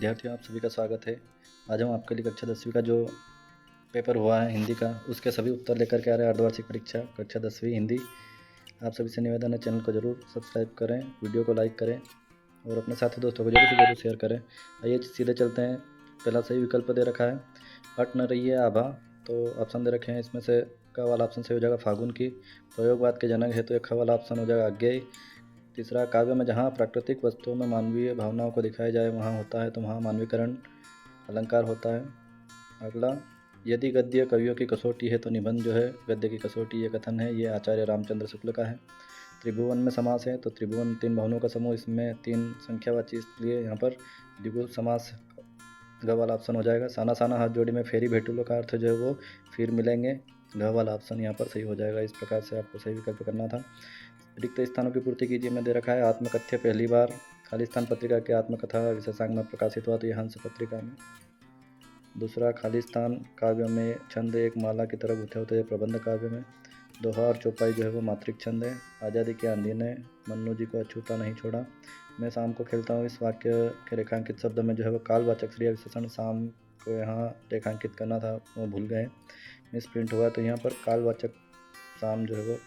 विद्यार्थियों, आप सभी का स्वागत है। आज हम आपके लिए कक्षा 10वीं का जो पेपर हुआ है हिंदी का, उसके सभी उत्तर लेकर के आ रहे हैं। अर्धवार्षिक परीक्षा कक्षा 10वीं हिंदी। आप सभी से निवेदन है, चैनल को जरूर सब्सक्राइब करें, वीडियो को लाइक करें और अपने साथी दोस्तों को जरूर से जरूर शेयर करें। आइए सीधे चलते हैं। पहला सही विकल्प दे रखा है अट न रही है आभा, तो ऑप्शन दे रखे हैं इसमें से क वाला ऑप्शन सही हो जाएगा फागुन की। प्रयोगवाद के जनक है तो ख वाला ऑप्शन हो जाएगा अज्ञेय। तीसरा, काव्य में जहाँ प्राकृतिक वस्तुओं में मानवीय भावनाओं को दिखाया जाए वहाँ होता है तो वहाँ मानवीकरण अलंकार होता है। अगला, यदि गद्य कवियों की कसौटी है तो निबंध जो है गद्य की कसौटी, ये कथन है, ये आचार्य रामचंद्र शुक्ल का है। त्रिभुवन में समास है तो त्रिभुवन तीन भवनों का समूह, इसमें तीन संख्यावाची, इसलिए यहाँ पर द्विगु समास ग वाला ऑप्शन हो जाएगा। साना साना हाथ जोड़ी में फेरी भेटुलो का अर्थ जो है वो फिर मिलेंगे, घ वाला ऑप्शन यहाँ पर सही हो जाएगा। इस प्रकार से आपको सही विकल्प करना था। रिक्त स्थानों की पूर्ति कीजिए में दे रखा है आत्मकथ्य पहली बार खालिस्तान पत्रिका के आत्मकथा विशेषांक में प्रकाशित हुआ तो यह हंस पत्रिका में। दूसरा, खालिस्तान काव्य में छंद एक माला की तरह गुथे होते हैं प्रबंध काव्य में। दोहा और चौपाई जो है वो मात्रिक छंद है। आज़ादी के आंधी ने मन्नू जी को अछूता नहीं छोड़ा, मैं शाम को खेलता हूँ, इस वाक्य के रेखांकित शब्द में जो है वो कालवाचक क्रिया विशेषण शाम को यहाँ रेखांकित करना था, वो भूल गए, मिस प्रिंट हुआ। तो यहाँ पर कालवाचक शाम जो है वो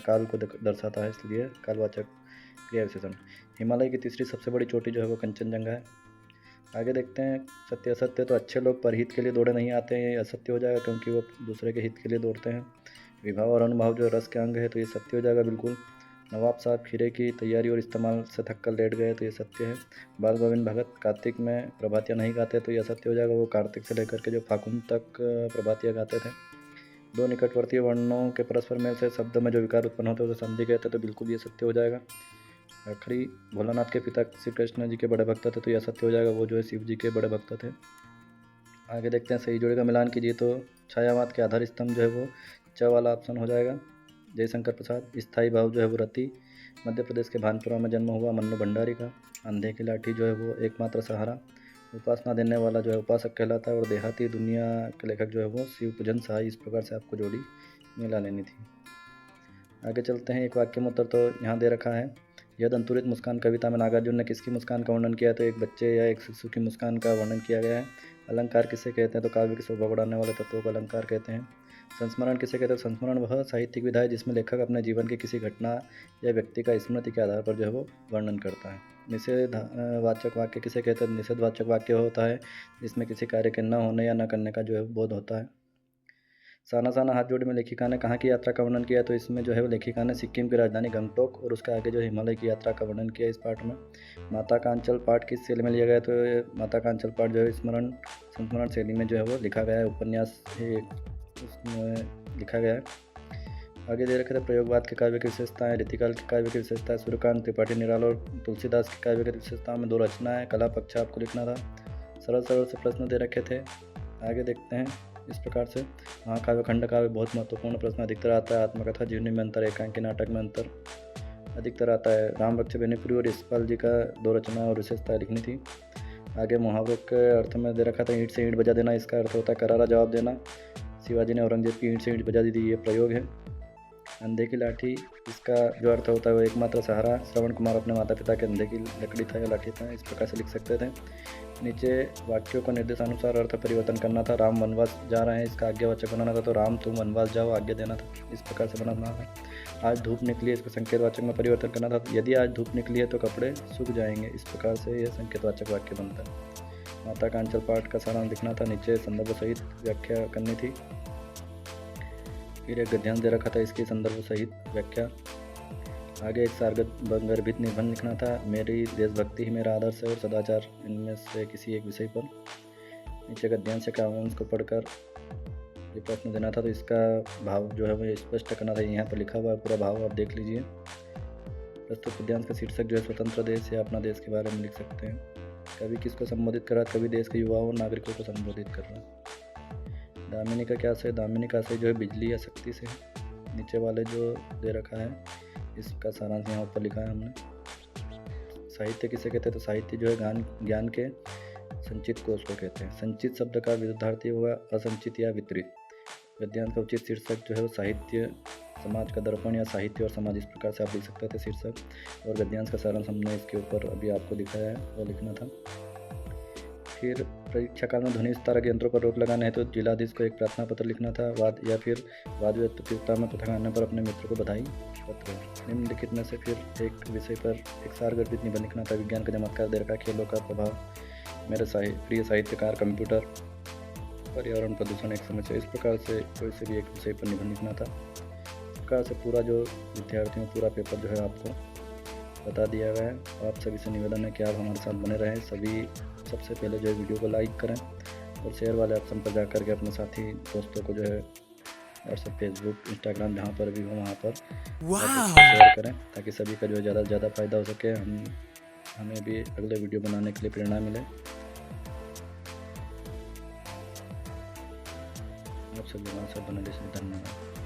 काल को दर्शाता है, इसलिए कालवाचक क्रिया विशेषण। हिमालय की तीसरी सबसे बड़ी चोटी जो है वो कंचनजंगा है। आगे देखते हैं सत्य असत्य। तो अच्छे लोग परहित के लिए दौड़े नहीं आते हैं, ये असत्य हो जाएगा क्योंकि वो दूसरे के हित के लिए दौड़ते हैं। विभाव और अनुभाव जो रस के अंग है तो ये सत्य हो जाएगा बिल्कुल। नवाब साहब खीरे की तैयारी और इस्तेमाल से थक कर लेट गए तो ये सत्य है। बाल गोविंद भगत कार्तिक में प्रभातियाँ नहीं गाते तो ये असत्य हो जाएगा, वो कार्तिक से लेकर के जो फागुन तक प्रभातियाँ गाते थे। दो निकटवर्तीय वर्णों के परस्पर मेल से शब्द में जो विकार उत्पन्न होते हैं उसे संधि कहते हैं, तो बिल्कुल ये सत्य हो जाएगा। आखिरी, भोलानाथ के पिता श्री कृष्ण जी के बड़े भक्त थे तो यह सत्य हो जाएगा, वो जो है शिव जी के बड़े भक्त थे। आगे देखते हैं सही जोड़े का मिलान कीजिए। तो छायावाद के आधार स्तंभ जो है वो च वाला ऑप्शन हो जाएगा, जयशंकर प्रसाद। स्थायी भाव जो है वो रति, मध्य प्रदेश के भानपुरा में जन्म हुआ मन्नू भंडारी का। अंधे की लाठी जो है वो एकमात्र सहारा, उपासना देने वाला जो है उपासक कहलाता है। और देहाती दुनिया के लेखक जो है वो शिव पूजन सहाय। इस प्रकार से आपको जोड़ी मिला लेनी थी। आगे चलते हैं। एक वाक्य में उत्तर तो यहाँ दे रखा है, यह अंतुरित मुस्कान कविता में नागार्जुन ने किसकी मुस्कान का वर्णन किया है, तो एक बच्चे या एक शिशु की मुस्कान का वर्णन किया गया है। अलंकार किसे कहते हैं, तो काव्य की शोभा बढ़ाने वाले तत्वों को अलंकार कहते हैं। संस्मरण किसे कहते हैं, संस्मरण वह साहित्यिक विधा है जिसमें लेखक अपने जीवन की किसी घटना या व्यक्ति का स्मृति के आधार पर जो है वो वर्णन करता है। निषेध वाचक वाक्य किसे कहते हैं, निषेधवाचक वाक्य होता है जिसमें किसी कार्य के न होने या न करने का जो है बोध होता है। साना साना हाथ जोड़ी में लेखिका ने कहाँ की यात्रा का वर्णन किया, तो इसमें जो है वो लेखिका ने सिक्किम की राजधानी गंगटोक और उसके आगे जो हिमालय की यात्रा का वर्णन किया इस पाठ में। माता का अंचल पाठ किस शैली में लिया गया, तो माता का अंचल पाठ जो है संस्मरण शैली में जो है वो लिखा गया है, उपन्यास उसमें लिखा गया है। आगे दे रखे थे प्रयोगवाद के काव्य की विशेषताएं, रीतिकाल के काव्य की विशेषताएं, सूर्यकांत त्रिपाठी निराला और तुलसीदास के काव्य की विशेषताओं में 2 रचनाएं, कला पक्ष आपको लिखना था। सरल सरल से प्रश्न दे रखे थे। आगे देखते हैं इस प्रकार से। महाकाव्य खंड काव्य बहुत महत्वपूर्ण प्रश्न अधिकतर आता है। आत्मकथा जीवनी में अंतर, एकांकी नाटक में अंतर अधिकतर आता है। राम रक्ष बेनीपुरी और यशपाल जी का 2 रचना और विशेषताएं लिखनी थी। आगे मुहावरे के अर्थ में दे रखा था, ईंट से ईंट बजा देना, इसका अर्थ होता है करारा जवाब देना। शिवाजी ने औरंगजेब की ईंट से ईंट बजा दी थी, ये प्रयोग है। अंधे की लाठी, इसका जो अर्थ होता है वो एकमात्र सहारा। श्रवण कुमार अपने माता पिता के अंधे की लकड़ी था या लाठी था, इस प्रकार से लिख सकते थे। नीचे वाक्यों को निर्देशानुसार अर्थ परिवर्तन करना था। राम वनवास जा रहे हैं, इसका आज्ञावाचक बनाना था, तो राम तुम वनवास जाओ आज्ञा देना था, इस प्रकार से बनाना था। आज धूप निकली है, इसका संकेतवाचक में परिवर्तन करना था, यदि आज धूप निकली है तो कपड़े सूख जाएंगे, इस प्रकार से यह संकेतवाचक वाक्य बनता है। माता का अंचल पाठ का सारांश लिखना था, नीचे संदर्भ सहित व्याख्या करनी थी। फिर एक गद्यांश दे रखा था, इसकी संदर्भ सहित व्याख्या। आगे एक सारगर्भित निबंध लिखना था, मेरी देशभक्ति ही मेरा आदर्श है और सदाचार, इनमें से किसी एक विषय पर। नीचे गद्यांश के काव्यांश को पढ़कर ये प्रश्न देना था, तो इसका भाव जो है वो स्पष्ट करना था। यहाँ पर लिखा हुआ है पूरा भाव, आप देख लीजिए। प्रस्तुत गद्यांश का शीर्षक जो है स्वतंत्र देश या अपना देश के बारे में लिख सकते हैं। कवि किसको संबोधित कर रहा है, कवि देश के युवाओं और नागरिकों को संबोधित कर रहा है। दामिनी का क्या आशय, दामिनी का आशय जो है बिजली या शक्ति से। नीचे वाले जो दे रखा है इसका सारांश यहाँ ऊपर लिखा है हमने। साहित्य किसे कहते हैं, तो साहित्य जो है ज्ञान के संचित कोश को कहते हैं। संचित शब्द का विरुद्धार्थी होगा असंचित या वितरित। गद्यांश का उचित शीर्षक जो है वो साहित्य समाज का दर्पण या साहित्य और समाज, इस प्रकार से आप लिख सकते थे शीर्षक। और गद्यांश का सारांश हमने इसके ऊपर अभी आपको दिखाया है, वो लिखना था। फिर परीक्षा काल में ध्वनि विस्तारक यंत्रों पर रोक लगाने हेतु जिलाधीश को एक प्रार्थना पत्र लिखना था। वाद विवाद प्रतियोगिता में प्रथम आने पर अपने मित्र को बधाई पत्र। निम्नलिखित में से फिर एक विषय पर एक सारगर्भित निबंध लिखना था। विज्ञान का चमत्कार दे रखा, खेलों का प्रभाव, मेरे प्रिय साहित्यकार, कंप्यूटर, पर्यावरण, प्रदूषण एक समस्या। इस प्रकार से कोई से भी एक विषय पर निबंध लिखना था। इस प्रकार से पूरा जो विद्यार्थियों पूरा पेपर जो है आपको बता दिया गया है। आप सभी से निवेदन है कि आप हमारे साथ बने रहें। सभी सबसे पहले जो है वीडियो को लाइक करें और शेयर वाले ऑप्शन पर जा कर के अपने साथी दोस्तों को जो है व्हाट्सएप, फेसबुक, इंस्टाग्राम जहाँ पर भी हो वहाँ पर शेयर करें, ताकि सभी का जो है ज़्यादा से ज़्यादा फायदा हो सके। हमें भी अगले वीडियो बनाने के लिए प्रेरणा मिले। आप सभी हमारे साथ बने रहिए। धन्यवाद।